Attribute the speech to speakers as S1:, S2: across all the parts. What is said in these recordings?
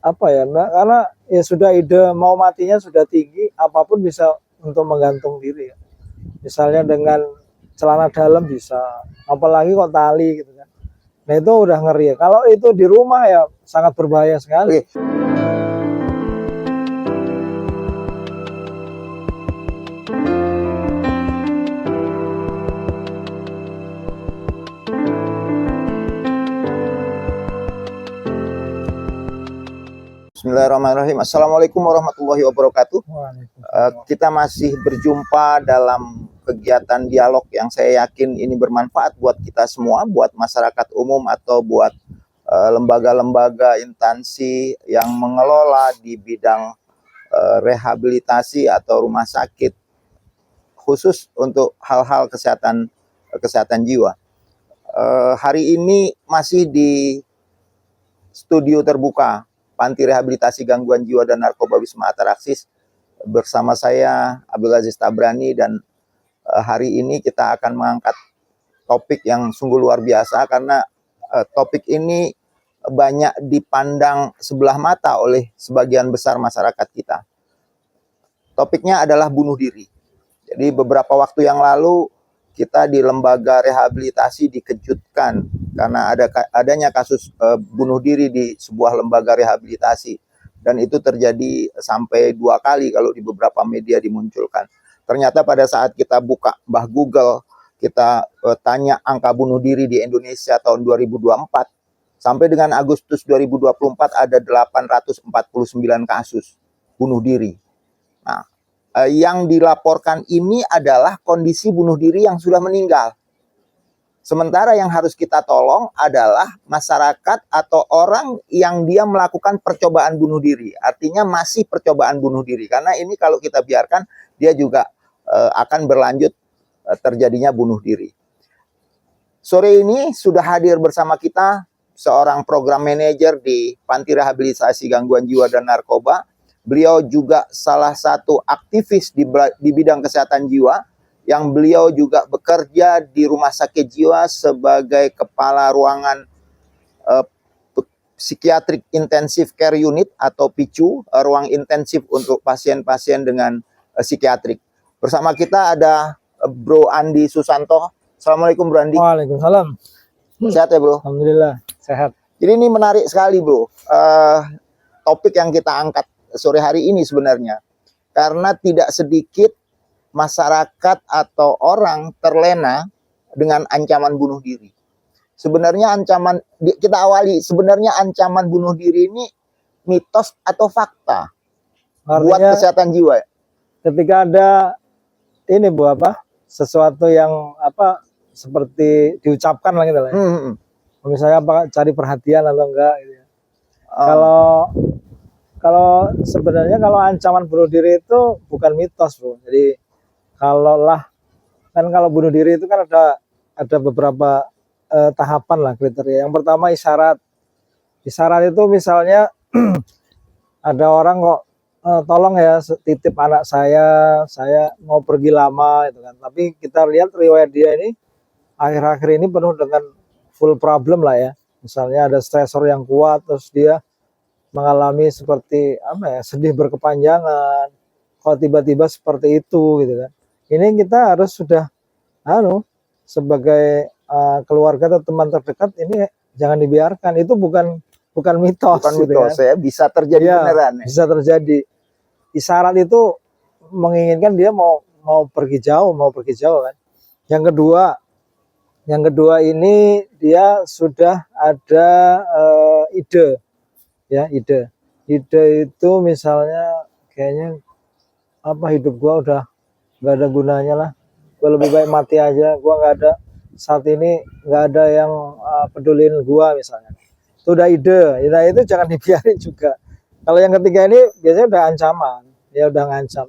S1: apa ya, karena ya sudah ide mau matinya sudah tinggi, apapun bisa untuk menggantung diri ya. Misalnya dengan celana dalam bisa, apalagi kok tali gitu kan. Nah itu udah ngeri ya. Kalau itu di rumah ya sangat berbahaya sekali.
S2: Oke. Bismillahirrahmanirrahim. Assalamualaikum warahmatullahi wabarakatuh. Kita masih berjumpa dalam kegiatan dialog yang saya yakin ini bermanfaat buat kita semua, buat masyarakat umum atau buat lembaga-lembaga instansi yang mengelola di bidang rehabilitasi atau rumah sakit khusus untuk hal-hal kesehatan jiwa. Hari ini masih di studio terbuka Panti Rehabilitasi Gangguan Jiwa dan Narkoba Wisma Ataraxis bersama saya Abdul Aziz Tabrani, dan hari ini kita akan mengangkat topik yang sungguh luar biasa karena topik ini banyak dipandang sebelah mata oleh sebagian besar masyarakat kita. Topiknya adalah bunuh diri. Jadi beberapa waktu yang lalu kita di lembaga rehabilitasi dikejutkan karena adanya kasus bunuh diri di sebuah lembaga rehabilitasi, dan itu terjadi sampai 2 kali kalau di beberapa media dimunculkan. Ternyata pada saat kita buka Google, kita tanya angka bunuh diri di Indonesia tahun 2024 sampai dengan Agustus 2024 ada 849 kasus bunuh diri. Nah, yang dilaporkan ini adalah kondisi bunuh diri yang sudah meninggal. Sementara yang harus kita tolong adalah masyarakat atau orang yang dia melakukan percobaan bunuh diri. Artinya masih percobaan bunuh diri. Karena ini kalau kita biarkan, dia juga akan berlanjut terjadinya bunuh diri. Sore ini sudah hadir bersama kita seorang program manajer di Panti Rehabilitasi Gangguan Jiwa dan Narkoba. Beliau juga salah satu aktivis di bidang kesehatan jiwa, yang beliau juga bekerja di Rumah Sakit Jiwa sebagai kepala ruangan Psychiatric Intensive Care Unit atau PICU, ruang intensif untuk pasien-pasien dengan psikiatrik. Bersama kita ada Bro Andi Susanto. Assalamualaikum Bro Andi.
S1: Waalaikumsalam.
S2: Sehat ya Bro?
S1: Alhamdulillah sehat.
S2: Jadi ini menarik sekali Bro, topik yang kita angkat sore hari ini sebenarnya, karena tidak sedikit masyarakat atau orang terlena dengan ancaman bunuh diri. Sebenarnya sebenarnya ancaman bunuh diri ini mitos atau fakta? Artinya, buat kesehatan jiwa.
S1: Ketika ada ini sesuatu yang seperti diucapkan lah gitu lah. Misalnya cari perhatian atau enggak gitu ya. Kalau sebenarnya kalau ancaman bunuh diri itu bukan mitos Bro. Jadi kalau bunuh diri itu kan ada beberapa tahapan lah, kriteria. Yang pertama isyarat. Isyarat itu misalnya ada orang kok tolong ya titip anak saya mau pergi lama gitu kan. Tapi kita lihat riwayat dia ini akhir-akhir ini penuh dengan full problem lah ya. Misalnya ada stresor yang kuat, terus dia mengalami seperti sedih berkepanjangan, kalau tiba-tiba seperti itu gitu kan. Ini kita harus sudah sebagai keluarga atau teman terdekat ini jangan dibiarkan. Itu bukan mitos.
S2: Bukan
S1: gitu
S2: mitos
S1: kan.
S2: ya, bisa terjadi beneran.
S1: Bisa terjadi. Isyarat itu menginginkan dia mau pergi jauh kan. Yang kedua ini dia sudah ada ide. Ya, ide itu misalnya kayaknya hidup gua udah nggak ada gunanya lah, gua lebih baik mati aja, gua saat ini nggak ada yang pedulin gua misalnya. Itu udah ide. Nah, itu jangan dibiarin juga. Kalau yang ketiga ini biasanya udah ancaman, ya udah ngancam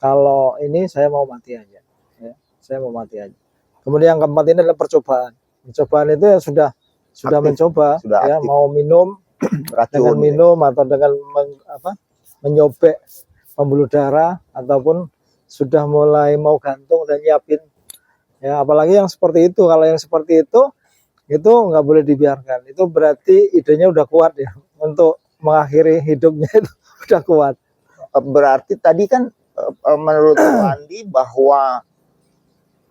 S1: kalau ini saya mau mati aja ya, saya mau mati aja. Kemudian yang keempat ini adalah percobaan itu ya sudah mencoba, ya mau minum dengan minum atau dengan menyobek pembuluh darah, ataupun sudah mulai mau gantung dan nyiapin ya. Apalagi yang seperti itu, kalau yang seperti itu itu nggak boleh dibiarkan. Itu berarti idenya udah kuat ya untuk mengakhiri hidupnya itu udah kuat.
S2: Berarti tadi kan menurut Bu Andi bahwa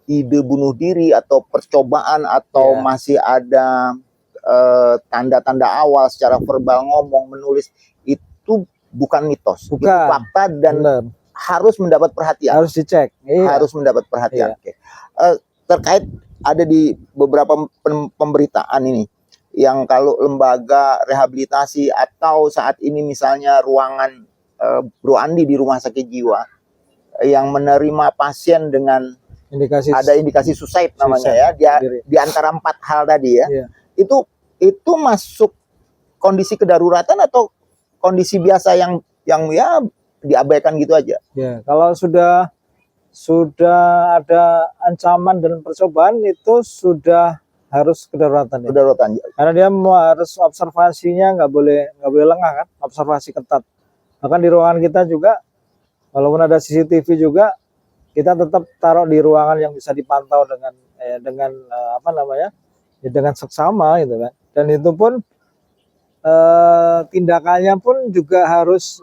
S2: ide bunuh diri atau percobaan atau masih ada tanda-tanda awal secara verbal, ngomong, menulis, itu bukan mitos, itu fakta dan harus mendapat perhatian.
S1: Harus dicek.
S2: Harus mendapat perhatian. Oke. Terkait ada di beberapa pemberitaan ini yang kalau lembaga rehabilitasi atau saat ini misalnya ruangan Bro Andi di rumah sakit jiwa yang menerima pasien dengan indikasi suicide namanya ya, di antara 4 hal tadi ya. Itu masuk kondisi kedaruratan atau kondisi biasa yang ya diabaikan gitu aja.
S1: Ya, kalau sudah ada ancaman dan percobaan itu sudah harus kedaruratan ya. Karena dia harus observasinya nggak boleh lengah kan, observasi ketat. Bahkan di ruangan kita juga walaupun ada CCTV juga kita tetap taruh di ruangan yang bisa dipantau dengan apa namanya? Ya, dengan seksama gitu kan. Dan itu pun tindakannya pun juga harus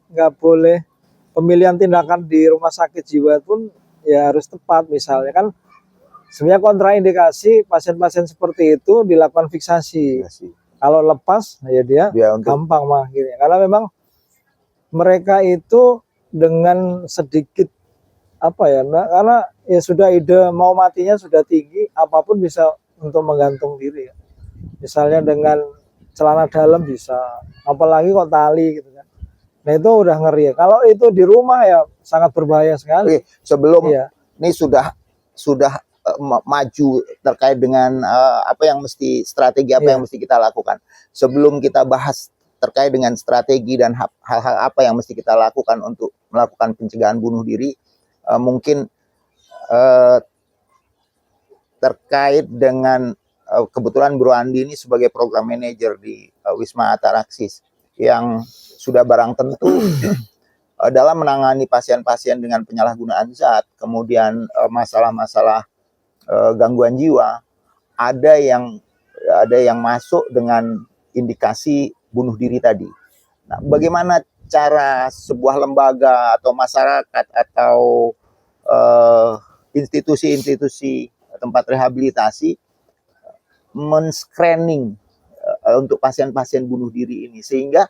S1: nggak boleh, pemilihan tindakan di rumah sakit jiwa pun ya harus tepat. Misalnya kan sebenarnya kontraindikasi pasien-pasien seperti itu dilakukan fiksasi. Kalau lepas ya dia gampang mengakhirnya. Karena memang mereka itu dengan sedikit karena ya sudah ide mau matinya sudah tinggi, apapun bisa untuk menggantung diri ya. Misalnya dengan celana dalam bisa, apalagi kok tali gitu kan. Nah itu udah ngeri ya. Kalau itu di rumah ya sangat berbahaya sekali.
S2: Oke, sebelum ini sudah maju terkait dengan strategi apa yang mesti kita lakukan. Sebelum kita bahas terkait dengan strategi dan hal-hal apa yang mesti kita lakukan untuk melakukan pencegahan bunuh diri, mungkin terkait dengan kebetulan Bro Andi ini sebagai program manager di Wisma Ataraxis yang sudah barang tentu dalam menangani pasien-pasien dengan penyalahgunaan zat, kemudian masalah-masalah gangguan jiwa, ada yang masuk dengan indikasi bunuh diri tadi. Nah, bagaimana cara sebuah lembaga atau masyarakat atau institusi-institusi tempat rehabilitasi men-screening untuk pasien-pasien bunuh diri ini, sehingga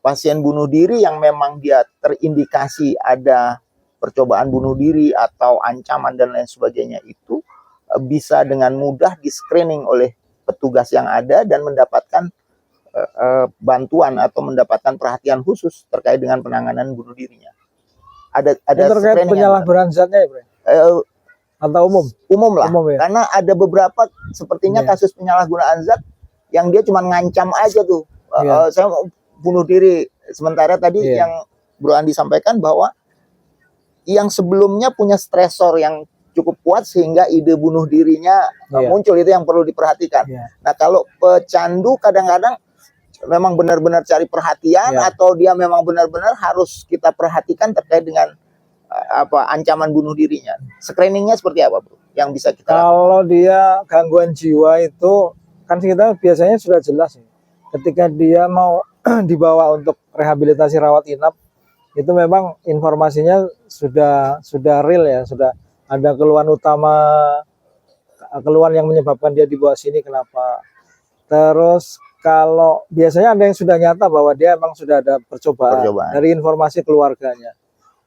S2: pasien bunuh diri yang memang dia terindikasi ada percobaan bunuh diri atau ancaman dan lain sebagainya itu bisa dengan mudah di-screening oleh petugas yang ada dan mendapatkan bantuan atau mendapatkan perhatian khusus terkait dengan penanganan bunuh dirinya. Ada
S1: terkait penyalahgunaan zatnya ya, Bro? Atau umum lah, ya?
S2: Karena ada beberapa sepertinya kasus penyalahgunaan zat yang dia cuma ngancam aja tuh, saya mau bunuh diri. Sementara tadi yang Bro Andi sampaikan bahwa yang sebelumnya punya stresor yang cukup kuat sehingga ide bunuh dirinya muncul, itu yang perlu diperhatikan. Nah kalau pecandu kadang-kadang memang benar-benar cari perhatian atau dia memang benar-benar harus kita perhatikan terkait dengan ancaman bunuh dirinya. Screeningnya seperti apa, Bro? Yang bisa kita
S1: kalau lakukan? Dia gangguan jiwa itu kan kita biasanya sudah jelas ya. Ketika dia mau dibawa untuk rehabilitasi rawat inap, itu memang informasinya sudah real ya, sudah ada keluhan utama, keluhan yang menyebabkan dia dibawa sini kenapa. Terus kalau biasanya ada yang sudah nyata bahwa dia memang sudah ada percobaan. Dari informasi keluarganya.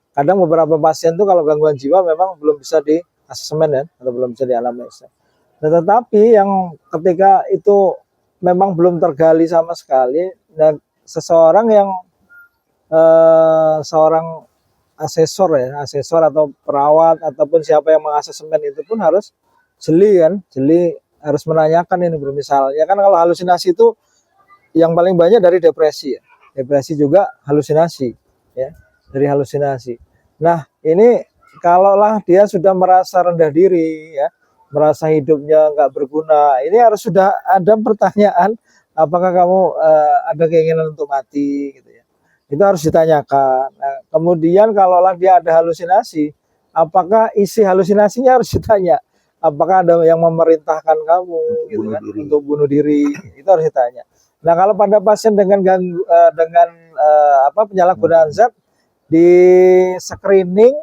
S1: Kadang beberapa pasien tuh kalau gangguan jiwa memang belum bisa di asesmen ya, atau belum bisa dianamnesa. Nah, tetapi yang ketika itu memang belum tergali sama sekali, dan seseorang yang seorang asesor atau perawat ataupun siapa yang mengasesmen itu pun harus jeli harus menanyakan ini, misalnya kan kalau halusinasi itu yang paling banyak dari depresi ya. Depresi juga halusinasi ya, dari halusinasi. Nah, ini kalaulah dia sudah merasa rendah diri ya, merasa hidupnya nggak berguna, ini harus sudah ada pertanyaan, apakah kamu ada keinginan untuk mati gitu ya. Itu harus ditanyakan. Nah, kemudian kalaulah dia ada halusinasi, apakah isi halusinasinya harus ditanya. apakah ada yang memerintahkan kamu gitu
S2: bunuh
S1: kan
S2: diri.
S1: untuk bunuh diri, itu harus ditanya. Nah, kalau pada pasien dengan penyalahgunaan zat, di screening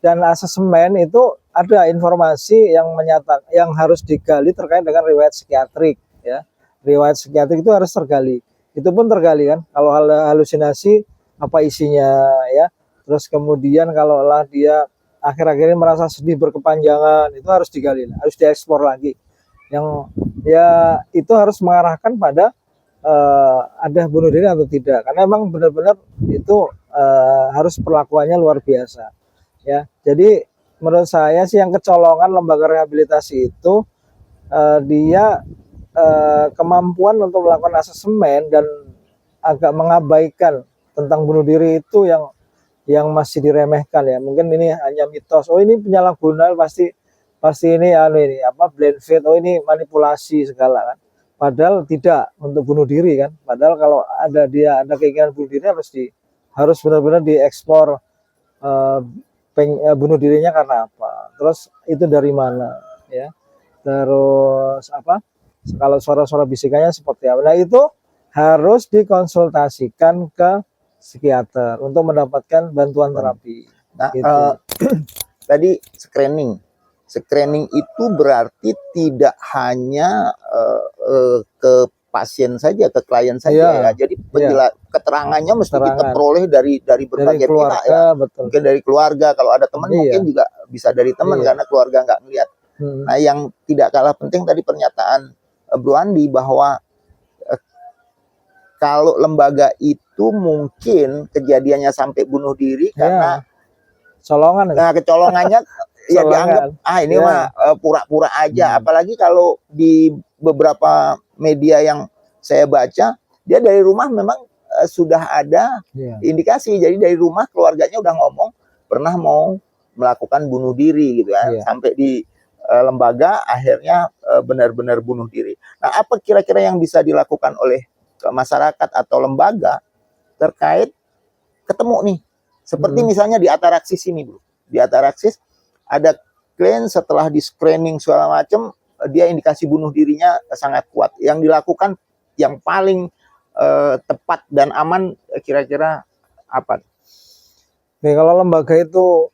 S1: dan asesmen itu ada informasi yang menyatakan yang harus digali terkait dengan riwayat psikiatrik, ya. Riwayat psikiatrik itu harus tergali. Itu pun tergali kan. Kalau halusinasi apa isinya, ya. Terus kemudian kalau lah dia akhir-akhir ini merasa sedih berkepanjangan, itu harus digali, harus diekspor lagi. Yang ya itu harus mengarahkan pada ada bunuh diri atau tidak, karena memang benar-benar itu harus perlakuannya luar biasa, ya. Jadi menurut saya sih yang kecolongan lembaga rehabilitasi itu dia kemampuan untuk melakukan asesmen dan agak mengabaikan tentang bunuh diri itu yang masih diremehkan, ya. Mungkin ini hanya mitos, oh ini penyalahgunaan, pasti ini blind faith, oh ini manipulasi segala kan. Padahal tidak, untuk bunuh diri kan. Padahal kalau ada keinginan bunuh diri harus benar-benar diekspor bunuh dirinya karena apa. Terus itu dari mana, ya. Terus apa? Kalau suara-suara bisikannya seperti apa. Nah, itu harus dikonsultasikan ke psikiater untuk mendapatkan bantuan terapi.
S2: Nah,
S1: gitu.
S2: Tadi screening itu berarti tidak hanya ke pasien saja, ke klien saja, ya. Jadi keterangannya mesti kita peroleh dari berbagai
S1: keluarga,
S2: pihak, ya.
S1: Betul.
S2: Mungkin dari keluarga, kalau ada teman mungkin juga bisa dari teman karena keluarga nggak melihat. Nah, yang tidak kalah penting tadi pernyataan Bro Andi bahwa kalau lembaga itu mungkin kejadiannya sampai bunuh diri karena
S1: colongan.
S2: Nah, kecolongannya ya dianggap ini mah pura-pura aja. Apalagi kalau di beberapa media yang saya baca, dia dari rumah memang sudah ada indikasi. Jadi dari rumah keluarganya udah ngomong pernah mau melakukan bunuh diri gitu kan. Sampai di lembaga akhirnya benar-benar bunuh diri. Nah, apa kira-kira yang bisa dilakukan oleh masyarakat atau lembaga terkait ketemu nih? Seperti misalnya di Ataraxis ini, Bro. Di Ataraxis ada klien setelah di screening segala macam, dia indikasi bunuh dirinya sangat kuat. Yang dilakukan yang paling tepat dan aman kira-kira apa?
S1: Oke, kalau lembaga itu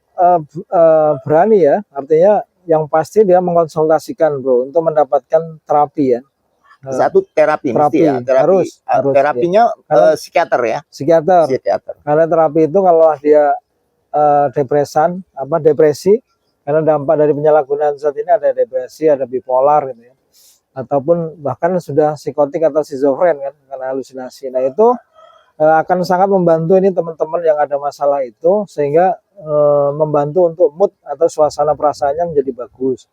S1: berani, ya, artinya yang pasti dia mengkonsultasikan, Bro, untuk mendapatkan terapi, ya.
S2: Satu terapi mesti ya,
S1: harus
S2: terapinya
S1: ya.
S2: Psikiater, ya.
S1: Psikiater. Karena terapi itu kalau dia depresi, karena dampak dari penyalahgunaan zat ini ada depresi, ada bipolar gitu, ya. Ataupun bahkan sudah psikotik atau schizofren kan, karena halusinasi. Nah, itu akan sangat membantu ini teman-teman yang ada masalah itu, sehingga membantu untuk mood atau suasana perasaannya menjadi bagus.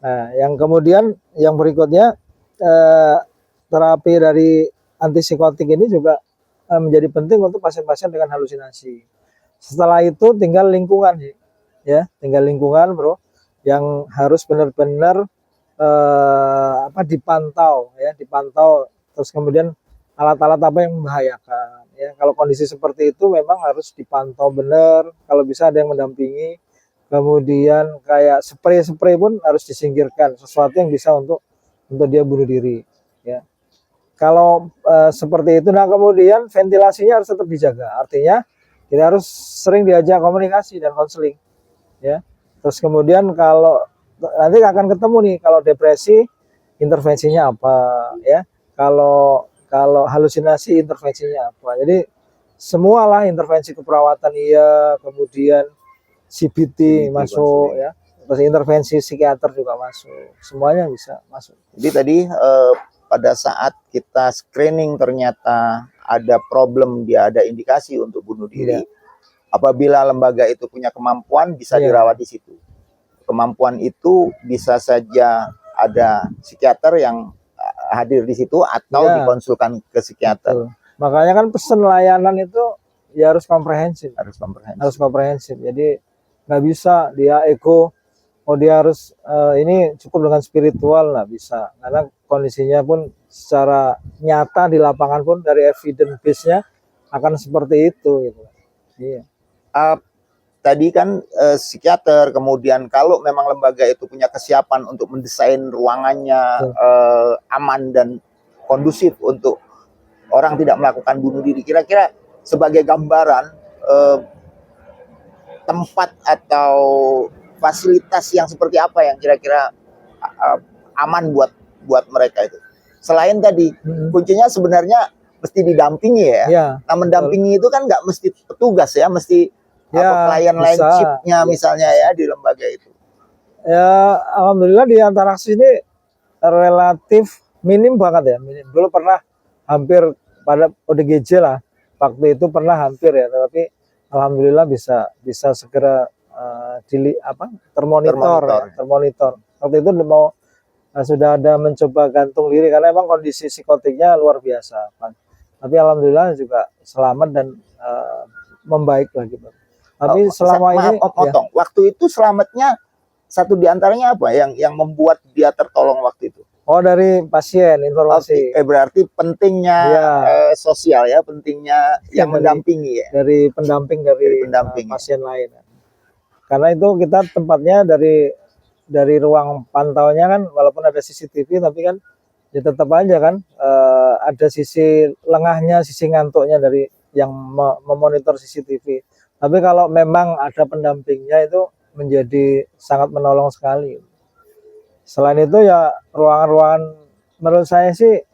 S1: Nah, yang kemudian yang berikutnya, terapi dari antipsikotik ini juga menjadi penting untuk pasien-pasien dengan halusinasi. Setelah itu tinggal lingkungan, ya, tinggal lingkungan, Bro, yang harus benar-benar dipantau, ya, dipantau. Terus kemudian alat-alat apa yang membahayakan, ya. Kalau kondisi seperti itu memang harus dipantau benar. Kalau bisa ada yang mendampingi. Kemudian kayak spray pun harus disingkirkan, sesuatu yang bisa untuk dia bunuh diri, ya. Kalau seperti itu, nah kemudian ventilasinya harus tetap dijaga. Artinya kita harus sering diajak komunikasi dan konseling, ya. Terus kemudian kalau nanti akan ketemu nih, kalau depresi intervensinya apa, ya. Kalau halusinasi intervensinya apa. Jadi semualah intervensi keperawatan, kemudian CBT masuk, ya. Terus intervensi psikiater juga masuk, semuanya bisa masuk.
S2: Jadi tadi pada saat kita screening ternyata ada problem, dia ada indikasi untuk bunuh diri. Apabila lembaga itu punya kemampuan, bisa dirawat di situ. Kemampuan itu bisa saja ada psikiater yang hadir di situ atau dikonsulkan ke psikiater.
S1: Makanya kan pesan layanan itu ya harus komprehensif.
S2: Harus
S1: komprehensif. Jadi nggak bisa dia ego, dia harus ini cukup dengan spiritual, nggak bisa, karena kondisinya pun secara nyata di lapangan pun dari evidence base-nya akan seperti itu, gitu. Iya.
S2: tadi kan psikiater, kemudian kalau memang lembaga itu punya kesiapan untuk mendesain ruangannya aman dan kondusif untuk orang tidak melakukan bunuh diri, kira-kira sebagai gambaran tempat atau fasilitas yang seperti apa yang kira-kira aman buat mereka itu. Selain tadi kuncinya sebenarnya mesti didampingi ya. Nah, mendampingi itu kan nggak mesti petugas ya, mesti klien lain chipnya misalnya ya di lembaga itu.
S1: Ya, alhamdulillah di antara sini relatif minim banget ya. Minim. Dulu pernah hampir pada ODGJ lah. Waktu itu pernah hampir ya, tetapi alhamdulillah bisa segera termonitor. Waktu itu mau sudah ada mencoba gantung diri karena emang kondisi psikotiknya luar biasa, Pak. Tapi alhamdulillah juga selamat dan membaik lagi, Pak. Tapi selama ini
S2: waktu itu selamatnya satu diantaranya apa yang membuat dia tertolong waktu itu?
S1: Oh, dari pasien informasi.
S2: Berarti pentingnya sosial ya, pentingnya yang mendampingi ya.
S1: Dari pendamping pasien lain. Karena itu kita tempatnya dari ruang pantaunya kan, walaupun ada CCTV tapi kan ya tetap aja kan ada sisi lengahnya, sisi ngantuknya dari yang memonitor CCTV. Tapi kalau memang ada pendampingnya itu menjadi sangat menolong sekali. Selain itu ya ruangan-ruangan menurut saya sih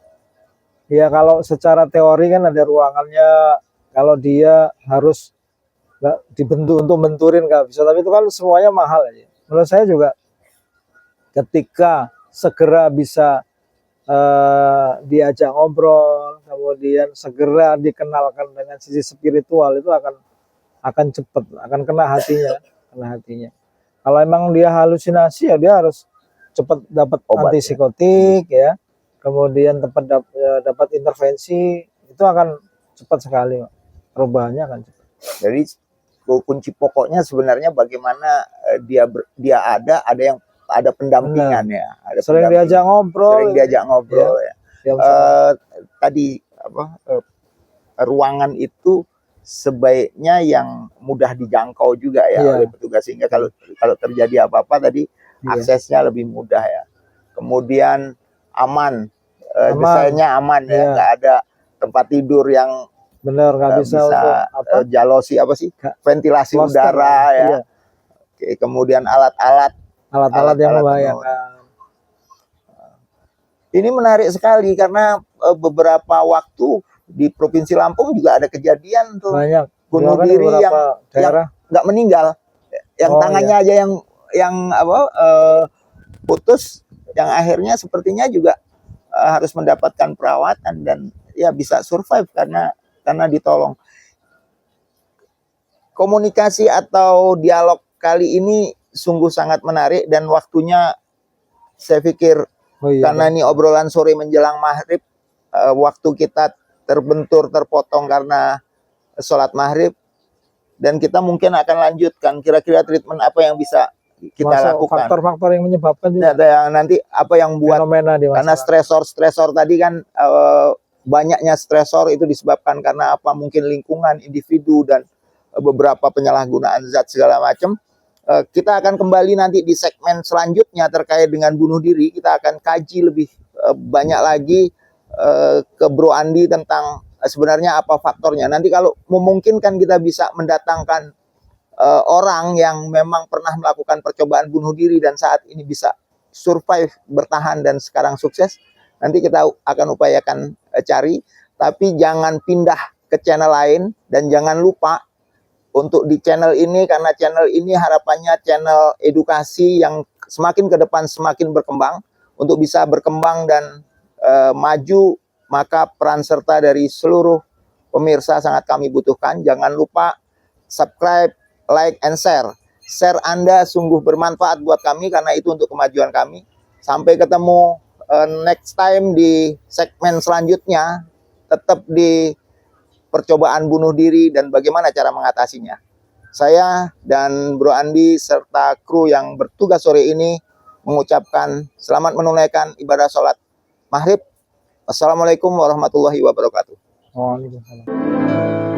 S1: ya kalau secara teori kan ada ruangannya, kalau dia harus nggak dibentuk untuk menturin nggak bisa, tapi itu kan semuanya mahal aja. Menurut saya juga ketika segera bisa diajak ngobrol, kemudian segera dikenalkan dengan sisi spiritual, itu akan cepat, akan kena hatinya. Kalau emang dia halusinasi ya dia harus cepat dapat antipsikotik ya, kemudian dapat intervensi, itu akan cepat sekali, perubahannya akan cepat.
S2: Jadi kunci pokoknya sebenarnya bagaimana dia yang ada pendampingan ya,
S1: sering diajak ngobrol
S2: ya. Tadi ruangan itu sebaiknya yang mudah dijangkau juga ya oleh petugas, sehingga kalau terjadi apa-apa tadi aksesnya lebih mudah ya. Kemudian aman. Desainnya aman ya, nggak ada tempat tidur yang
S1: nggak bisa untuk
S2: jalosi ventilasi udara ya. Oke, kemudian alat-alat
S1: yang membahayakan.
S2: Ini menarik sekali karena beberapa waktu di Provinsi Lampung juga ada kejadian tuh
S1: banyak
S2: bunuh diri yang nggak meninggal, yang tangannya aja yang putus, yang akhirnya sepertinya juga harus mendapatkan perawatan dan ya bisa survive karena ditolong. Komunikasi atau dialog kali ini sungguh sangat menarik dan waktunya saya pikir karena ini obrolan sore menjelang maghrib, waktu kita terpotong karena sholat maghrib, dan kita mungkin akan lanjutkan kira-kira treatment apa yang bisa kita lakukan.
S1: Faktor-faktor yang menyebabkan juga.
S2: Ada yang nanti apa yang buat karena stresor tadi kan banyaknya stresor itu disebabkan karena apa? Mungkin lingkungan, individu, dan beberapa penyalahgunaan zat segala macam. Kita akan kembali nanti di segmen selanjutnya terkait dengan bunuh diri. Kita akan kaji lebih banyak lagi ke Bro Andi tentang sebenarnya apa faktornya. Nanti kalau memungkinkan kita bisa mendatangkan orang yang memang pernah melakukan percobaan bunuh diri dan saat ini bisa survive, bertahan dan sekarang sukses. Nanti kita akan upayakan cari, tapi jangan pindah ke channel lain dan jangan lupa untuk di channel ini, karena channel ini harapannya channel edukasi yang semakin ke depan semakin berkembang. Untuk bisa berkembang dan maju, maka peran serta dari seluruh pemirsa sangat kami butuhkan. Jangan lupa subscribe, like, and share. Share Anda sungguh bermanfaat buat kami karena itu untuk kemajuan kami. Sampai ketemu next time di segmen selanjutnya. Tetap di percobaan bunuh diri dan bagaimana cara mengatasinya. Saya dan Bro Andi serta kru yang bertugas sore ini mengucapkan selamat menunaikan ibadah sholat maghrib. Wassalamualaikum warahmatullahi wabarakatuh.
S1: Waalaikumsalam.